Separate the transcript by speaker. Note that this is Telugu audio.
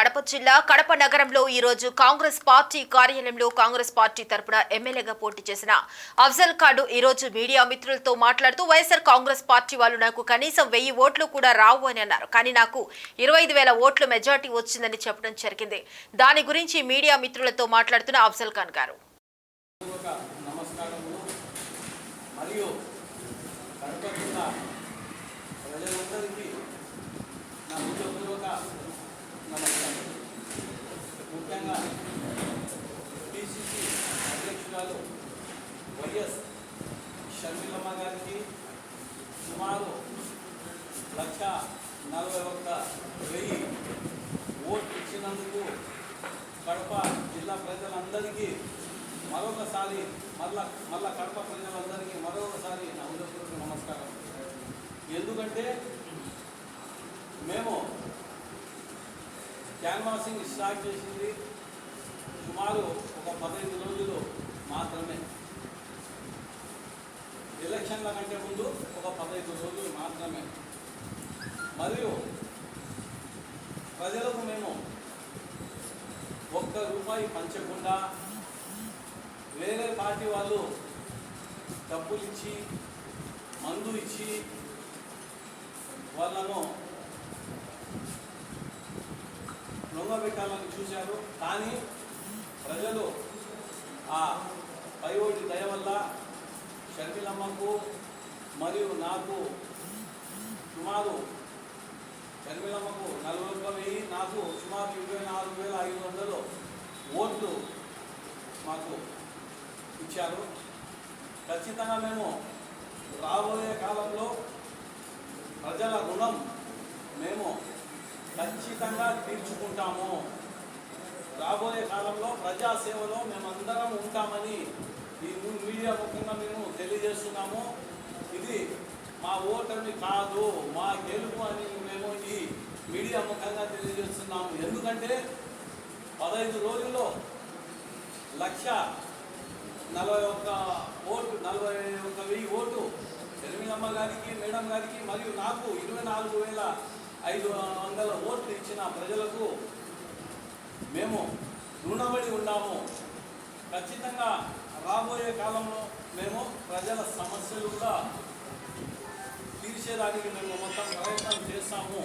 Speaker 1: కడప జిల్లా కడప నగరంలో ఈ రోజు కాంగ్రెస్ పార్టీ కార్యాలయంలో కాంగ్రెస్ పార్టీ తరపున ఎమ్మెల్యేగా పోటీ చేసిన అఫ్జల్ ఖాన్ ఈ రోజు మీడియా మిత్రులతో మాట్లాడుతూ వైఎస్ఆర్ కాంగ్రెస్ పార్టీ వాళ్ళు నాకు కనీసం 1000 ఓట్లు కూడా రావు అని అన్నారు. కానీ నాకు 25,000 ఓట్లు మెజార్టీ వచ్చిందని చెప్పడం జరిగింది. దాని గురించి మీడియా మిత్రులతో మాట్లాడుతున్న అఫ్జల్ ఖాన్ గారు
Speaker 2: ముఖ్యంగా పిసిసి అధ్యక్షురాలు వైఎస్ షర్మిలమ్మ గారికి సుమారు 141,000 ఓట్లు ఇచ్చినందుకు కడప జిల్లా ప్రజలందరికీ మరొకసారి మళ్ళా కడప ప్రజలందరికీ మరొకసారి నా హృదయపూర్వక నమస్కారం. ఎందుకంటే మేము క్యాన్వాసింగ్ స్టార్ట్ చేసింది సుమారు ఒక 15 రోజులు మాత్రమే. ఎలక్షన్ల కంటే ముందు ఒక 15 రోజులు మాత్రమే. మరియు ప్రజలకు మేము ₹1 పంచకుండా వేరే పార్టీ వాళ్ళు డబ్బులు ఇచ్చి మందు ఇచ్చి వాళ్ళను లొంగబెట్టాలని చూశారు. కానీ ప్రజలు ఆ పైఓటి దయ వల్ల షర్మిలమ్మకు మరియు నాకు సుమారు షర్మిలమ్మకు 41,000, నాకు సుమారు 24,500 ఓట్లు మాకు ఇచ్చారు. ఖచ్చితంగా మేము రాబోయే కాలంలో ప్రజల రుణం మేము ఖచ్చితంగా తీర్చుకుంటాము. రాబోయే కాలంలో ప్రజాసేవలో మేమందరం ఉంటామని ఈ మీడియా ముఖ్యంగా మేము తెలియజేస్తున్నాము. ఇది మా ఓటమి కాదు, మా గెలుపు అని మేము ఈ మీడియా ముఖ్యంగా తెలియజేస్తున్నాము. ఎందుకంటే 15 రోజుల్లో 141,000 ఓటు షర్మిలమ్మ గారికి, మేడం గారికి మరియు నాకు 24,500 ఓట్లు ఇచ్చిన ప్రజలకు మేము రుణపడి ఉన్నాము. ఖచ్చితంగా రాబోయే కాలంలో మేము ప్రజల సమస్యలు కూడా తీర్చేదానికి మేము మొత్తం ప్రయత్నం చేస్తాము.